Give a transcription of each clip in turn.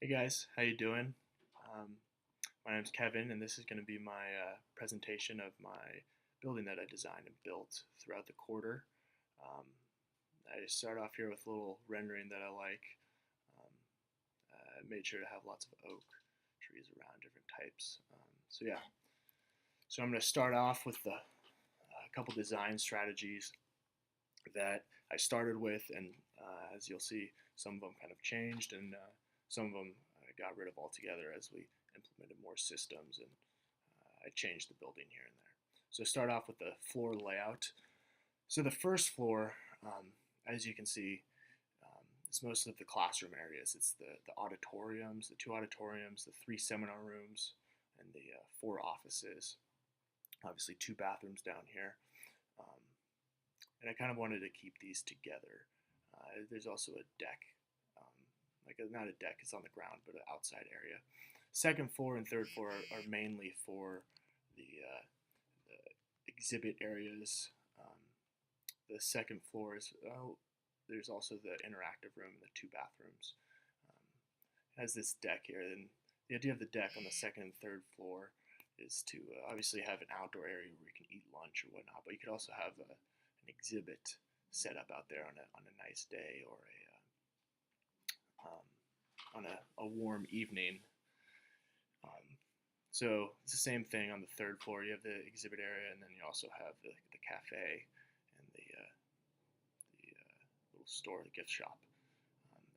Hey guys, how you doing? Um, my name's Kevin, and this is going to be my presentation of my building that I designed and built throughout the quarter. Um, I start off here with a little rendering that I like. Um, I made sure to have lots of oak trees around, different types. So I'm going to start off with a couple design strategies that I started with, and as you'll see, some of them kind of changed, and some of them I got rid of altogether as we implemented more systems, and I changed the building here and there. So start off with the floor layout. So the first floor, as you can see, it's most of the classroom areas. It's the auditoriums, the two auditoriums, the three seminar rooms, and the four offices. Obviously, two bathrooms down here. Um, and I kind of wanted to keep these together. There's also a deck, not a deck, it's on the ground, but an outside area. Second floor and third floor are mainly for the exhibit areas. The second floor is, there's also the interactive room and the two bathrooms. It has this deck here, and the idea of the deck on the second and third floor is to obviously have an outdoor area where you can eat lunch or whatnot, but you could also have an exhibit set up out there on a nice day or on a warm evening. So it's the same thing on the third floor. You have the exhibit area, and then you also have the cafe and the little store, the gift shop.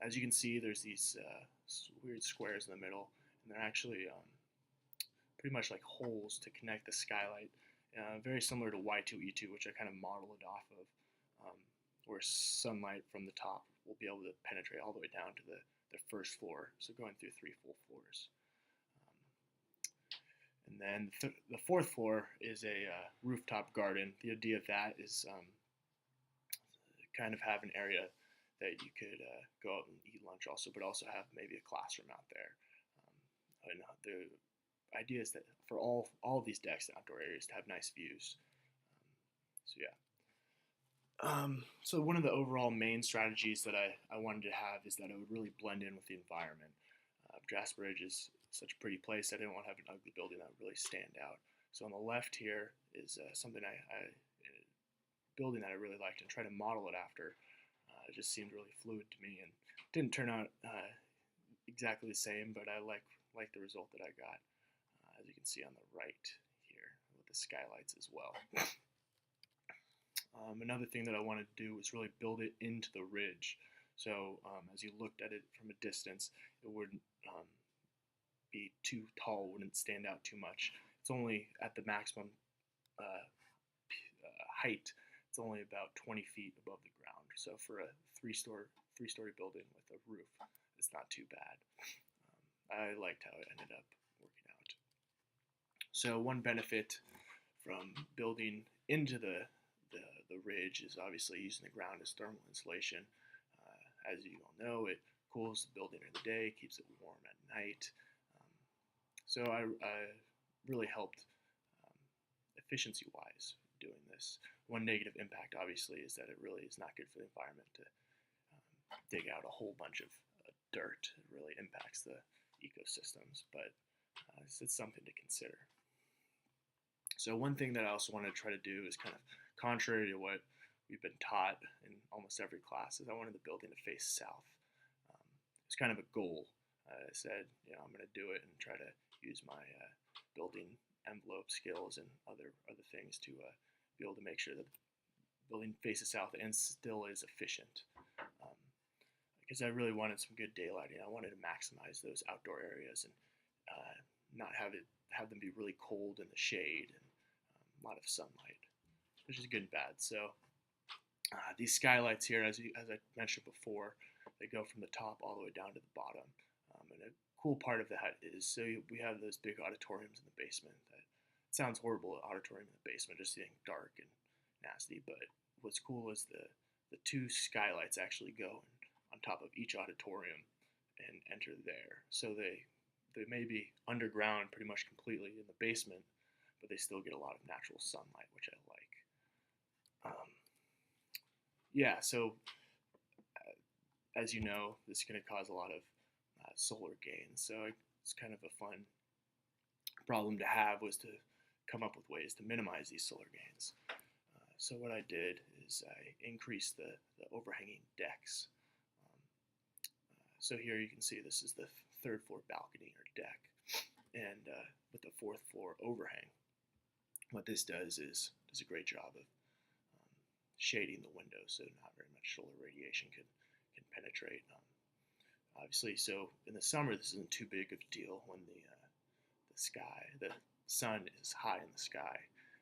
As you can see, there's these weird squares in the middle, and they're actually pretty much like holes to connect the skylight. Very similar to Y2E2, which I kind of modeled it off of, where sunlight from the top will be able to penetrate all the way down to the first floor, so going through three full floors. And then the fourth floor is a rooftop garden. The idea of that is kind of have an area that you could go out and eat lunch also, but also have maybe a classroom out there. And the idea is that for all of these decks and outdoor areas to have nice views. So one of the overall main strategies that I wanted to have is that it would really blend in with the environment. Jasper Ridge is such a pretty place. I didn't want to have an ugly building that would really stand out. So on the left here is something building that I really liked and try to model it after. It just seemed really fluid to me and didn't turn out exactly the same, but I like the result that I got, as you can see on the right here with the skylights as well. Another thing that I wanted to do was really build it into the ridge. So as you looked at it from a distance, it wouldn't be too tall, wouldn't stand out too much. It's only at the maximum height. It's only about 20 feet above the ground. So for a three-story building with a roof, it's not too bad. I liked how it ended up working out. So one benefit from building into the ridge is obviously using the ground as thermal insulation. As you all know, it cools the building during the day, keeps it warm at night. So I really helped efficiency-wise doing this. One negative impact, obviously, is that it really is not good for the environment to dig out a whole bunch of dirt. It really impacts the ecosystems, but it's something to consider. So one thing that I also wanted to try to do is kind of contrary to what we've been taught in almost every class is I wanted the building to face south. It's kind of a goal. I said, I'm going to do it and try to use my building envelope skills and other things to be able to make sure that the building faces south and still is efficient. Because I really wanted some good daylighting. I wanted to maximize those outdoor areas and not have them be really cold in the shade and a lot of sunlight, which is good and bad. So these skylights here, as I mentioned before, they go from the top all the way down to the bottom. And a cool part of that is, so we have those big auditoriums in the basement. That it sounds horrible, an auditorium in the basement, just getting dark and nasty. But what's cool is the two skylights actually go on top of each auditorium and enter there. So they may be underground pretty much completely in the basement, but they still get a lot of natural sunlight, which I like. So as you know, this is going to cause a lot of solar gains. So it's kind of a fun problem to have, was to come up with ways to minimize these solar gains. So what I did is I increased the overhanging decks. So here you can see this is the third floor balcony or deck, and with the fourth floor overhang. What this does is does a great job of shading the windows, so not very much solar radiation can penetrate. Obviously, so in the summer this isn't too big of a deal when the sun is high in the sky,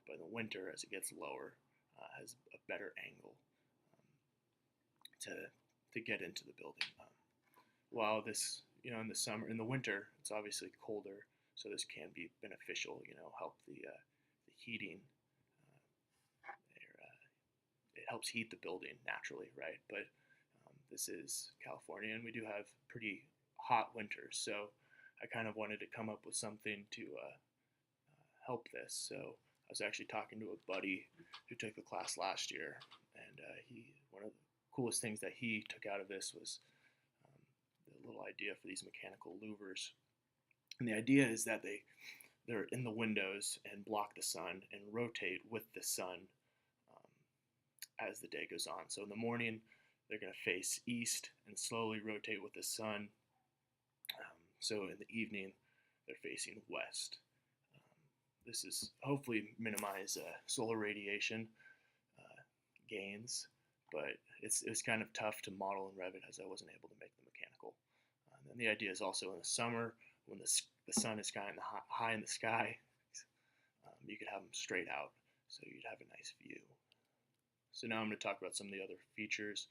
but in the winter, as it gets lower, has a better angle to get into the building. While this, in the winter, it's obviously colder, so this can be beneficial. Help the heating. It helps heat the building naturally, right? But this is California, and we do have pretty hot winters, so I kind of wanted to come up with something to help this. So I was actually talking to a buddy who took the class last year, and one of the coolest things that he took out of this was the little idea for these mechanical louvers. And the idea is that they're in the windows and block the sun and rotate with the sun as the day goes on. So in the morning, they're going to face east and slowly rotate with the sun. So in the evening, they're facing west. This is hopefully minimize solar radiation gains, but it's kind of tough to model in Revit as I wasn't able to make them mechanical. And the idea is also in the summer, when the sun is kind of high in the sky, you could have them straight out, so you'd have a nice view. So now I'm going to talk about some of the other features.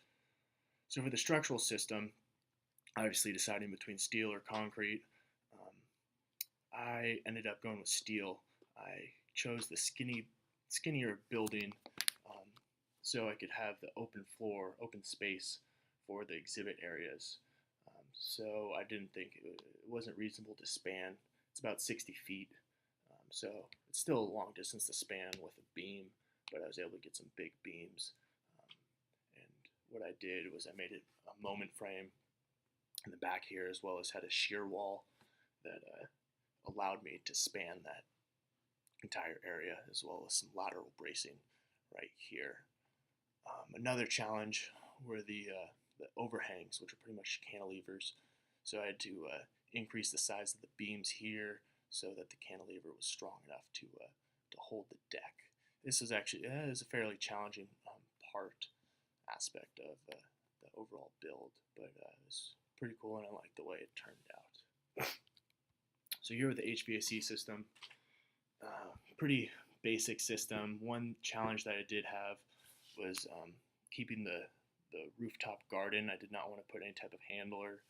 So for the structural system, obviously deciding between steel or concrete, I ended up going with steel. I chose the skinnier building so I could have the open floor, open space for the exhibit areas. So I didn't think it wasn't reasonable to span. It's about 60 feet, so it's still a long distance to span with a beam, but I was able to get some big beams. And what I did was I made it a moment frame in the back here, as well as had a shear wall that allowed me to span that entire area, as well as some lateral bracing right here. Another challenge were the overhangs, which are pretty much cantilevers. So I had to increase the size of the beams here so that the cantilever was strong enough to hold the deck. This was actually is a fairly challenging aspect of the overall build, but it was pretty cool, and I liked the way it turned out. So here with the HVAC system, pretty basic system. One challenge that I did have was keeping the rooftop garden. I did not want to put any type of handler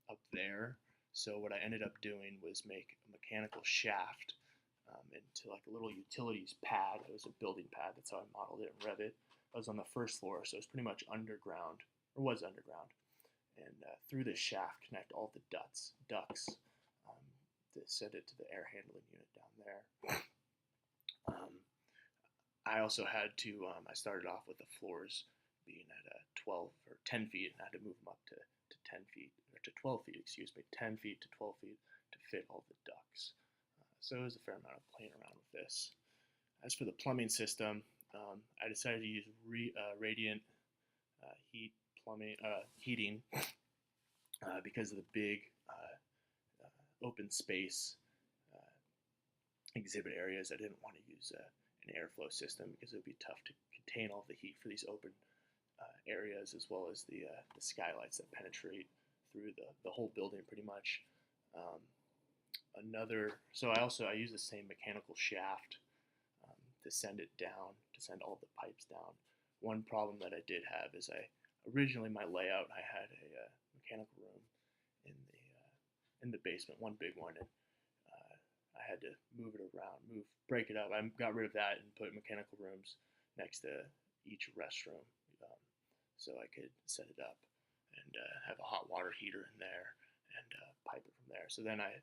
up there. So what I ended up doing was make a mechanical shaft into like a little utilities pad. It was a building pad. That's how I modeled it in Revit. I was on the first floor, so it's pretty much underground, or was underground. And through this shaft, connect all the ducts to send it to the air handling unit down there. I also had to, I started off with the floors being at 12 or 10 feet, and I had to move them up to 10 feet, or to 12 feet, 10 feet to 12 feet to fit all the ducts. So it was a fair amount of playing around with this. As for the plumbing system, I decided to use radiant heating because of the big open space exhibit areas. I didn't want to use an airflow system because it would be tough to contain all the heat for these open areas, as well as the skylights that penetrate through the whole building pretty much. So I use the same mechanical shaft to send it down, to send all the pipes down. One problem that I did have is originally my layout, I had a mechanical room in the basement, one big one, and I had to move it around, break it up. I got rid of that and put mechanical rooms next to each restroom, so I could set it up and have a hot water heater in there and pipe it from there. So then I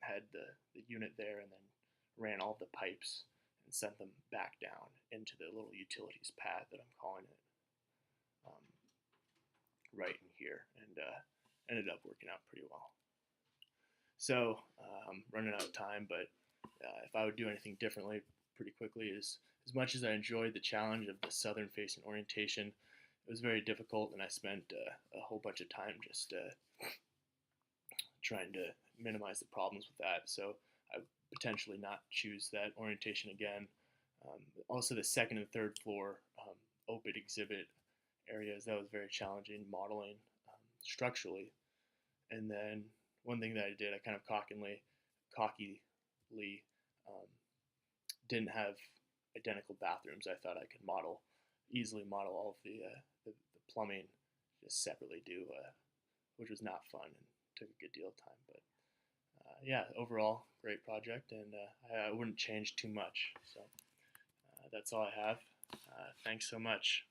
had the unit there, and then ran all the pipes and sent them back down into the little utilities pad that I'm calling it right in here. And ended up working out pretty well. So running out of time, but if I would do anything differently pretty quickly is as much as I enjoyed the challenge of the southern facing orientation, it was very difficult, and I spent a whole bunch of time just trying to minimize the problems with that. So I would potentially not choose that orientation again. Also, the second and third floor open exhibit areas, that was very challenging modeling structurally. And then one thing that I did, I kind of cockily um, didn't have identical bathrooms. I thought I could easily model all of the plumbing just separately which was not fun and took a good deal of time. But yeah, overall, great project, and I wouldn't change too much. So that's all I have. Thanks so much.